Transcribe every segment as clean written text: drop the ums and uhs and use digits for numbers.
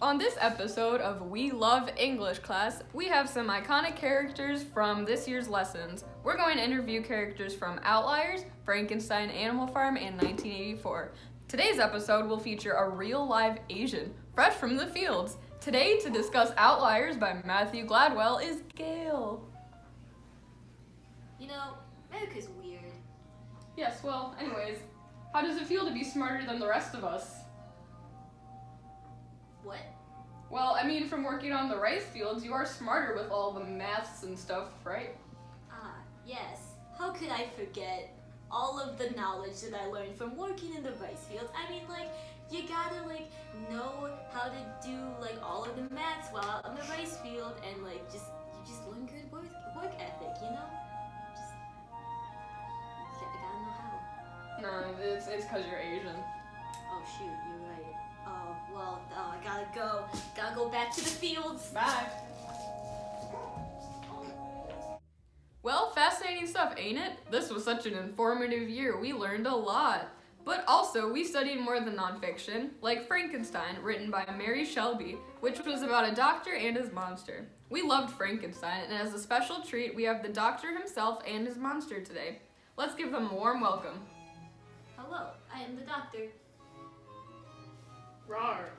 On this episode of We Love English Class, we have some iconic characters from this year's lessons. We're going to interview characters from Outliers, Frankenstein, Animal Farm, and 1984. Today's episode will feature a real live Asian, fresh from the fields. Today, to discuss Outliers by Matthew Gladwell, is Gail. You know, America's weird. Yes, well, anyways, how does it feel to be smarter than the rest of us? What? Well, I mean, from working on the rice fields, you are smarter with all the maths and stuff, right? Yes. How could I forget all of the knowledge that I learned from working in the rice fields? I mean, you gotta, know how to do, all of the maths while out in the rice field, and, you just learn good work ethic, you know? You gotta know how. No, it's because you're Asian. Oh, shoot, you're right. Oh, well, I gotta go. Gotta go back to the fields. Bye. Well, fascinating stuff, ain't it? This was such an informative year. We learned a lot. But also, we studied more than nonfiction, like Frankenstein, written by Mary Shelley, which was about a doctor and his monster. We loved Frankenstein, and as a special treat, we have the doctor himself and his monster today. Let's give them a warm welcome. Hello, I am the doctor. Rawr.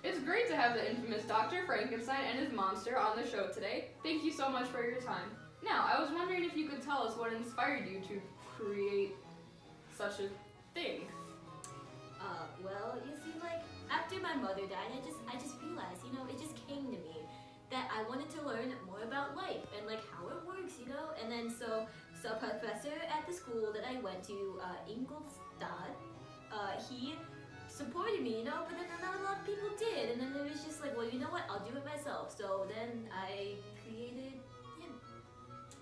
It's great to have the infamous Dr. Frankenstein and his monster on the show today. Thank you so much for your time. Now, I was wondering if you could tell us what inspired you to create such a thing. Well, you see, after my mother died, I just realized, it just came to me that I wanted to learn more about life and, how it works, And then, so professor at the school that I went to, Ingolstadt, he supported me, but then not a lot of people did, and then it was just well, you know what, I'll do it myself. So then I created him.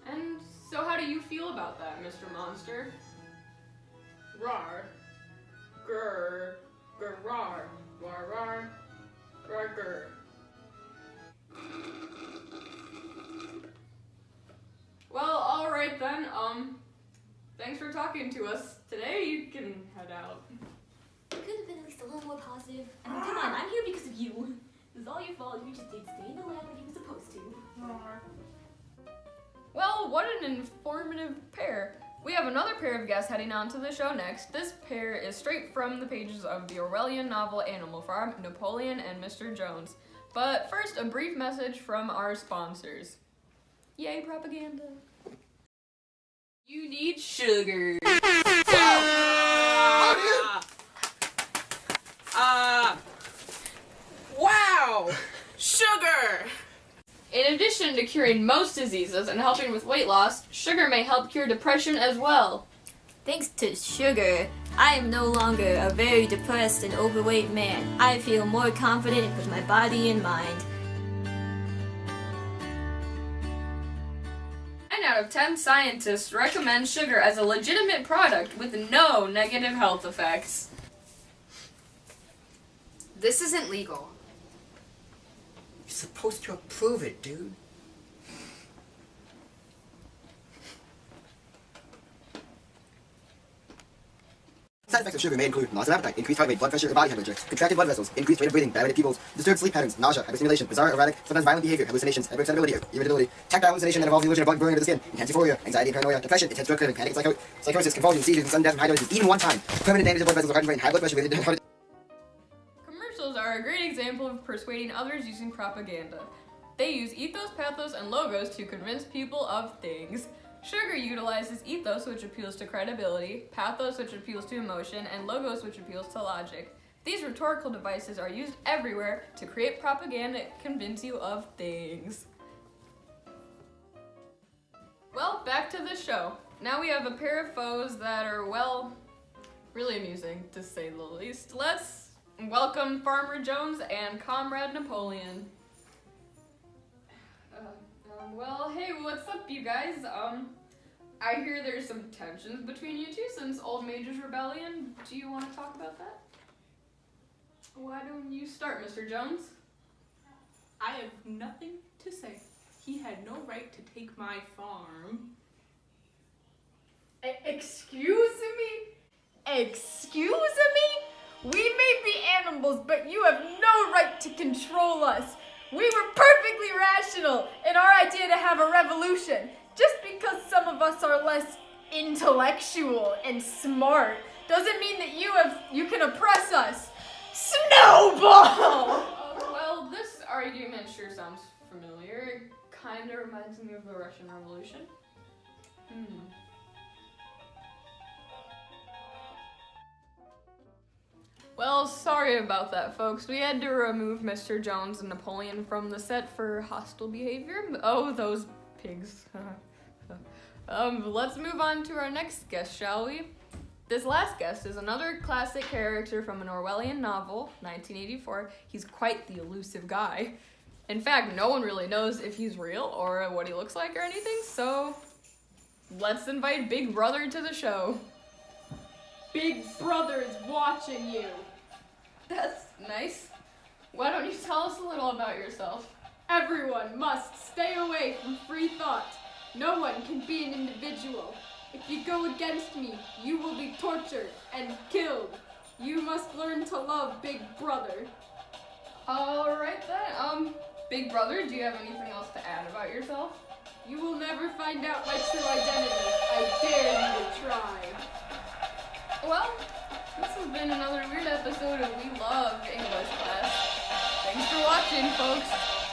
And so how do you feel about that, Mr. Monster? Rar. Grr. Grr rar. Rar rar. Rar grr. Well, alright then, thanks for talking to us today. You can head out. You could have been at least a little more positive. I mean, come on, I'm here because of you. It was all your fault. You just didn't stay in the lab like you were supposed to. Well, what an informative pair. We have another pair of guests heading on to the show next. This pair is straight from the pages of the Orwellian novel Animal Farm, Napoleon and Mr. Jones. But first, a brief message from our sponsors. Yay, propaganda. You need sugar. Wow! Sugar! In addition to curing most diseases and helping with weight loss, sugar may help cure depression as well. Thanks to sugar, I am no longer a very depressed and overweight man. I feel more confident with my body and mind. 9 out of 10 scientists recommend sugar as a legitimate product with no negative health effects. This isn't legal. You're supposed to approve it, dude. Side effects of sugar may include loss of appetite, increased heart rate, blood pressure or body temperature, contracted blood vessels, increased rate of breathing, dilated pupils, disturbed sleep patterns, nausea, hyperstimulation, bizarre, erratic, sometimes violent behavior, hallucinations, hyperexcitability, irritability, tactile hallucination that involves the illusion of bug burrowing into the skin, intense euphoria, anxiety and paranoia, depression, intense drug craving, panic, psychosis, convulsions, seizures, and sudden death from high doses, even one time, permanent damage to blood vessels, heart and brain, high blood pressure, related to heart. Commercials are a great example of persuading others using propaganda. They use ethos, pathos, and logos to convince people of things. Sugar utilizes ethos, which appeals to credibility, pathos, which appeals to emotion, and logos, which appeals to logic. These rhetorical devices are used everywhere to create propaganda and convince you of things. Well, back to the show. Now we have a pair of foes that are, well, really amusing, to say the least. Let's welcome Farmer Jones and Comrade Napoleon. Well, hey, what's up, you guys? I hear there's some tensions between you two since Old Major's rebellion. Do you want to talk about that? Why don't you start, Mr. Jones? I have nothing to say. He had no right to take my farm. Excuse me? Excuse me? We may be animals, but you have no right to control us. We were perfectly rational in our idea to have a revolution. Just because some of us are less intellectual and smart doesn't mean that you can oppress us. Snowball! Well, this argument sure sounds familiar. It kind of reminds me of the Russian Revolution. Well, sorry about that, folks. We had to remove Mr. Jones and Napoleon from the set for hostile behavior. Oh, those pigs. Let's move on to our next guest, shall we? This last guest is another classic character from an Orwellian novel, 1984. He's quite the elusive guy. In fact, no one really knows if he's real or what he looks like or anything, so let's invite Big Brother to the show. Big Brother is watching you. That's nice. Why don't you tell us a little about yourself? Everyone must stay away from free thought. No one can be an individual. If you go against me, you will be tortured and killed. You must learn to love Big Brother. Alright then, Big Brother, do you have anything else to add about yourself? You will never find out my true identity. I dare you to try. Well, this has been another weird episode of We Love English Class. Thanks for watching, folks.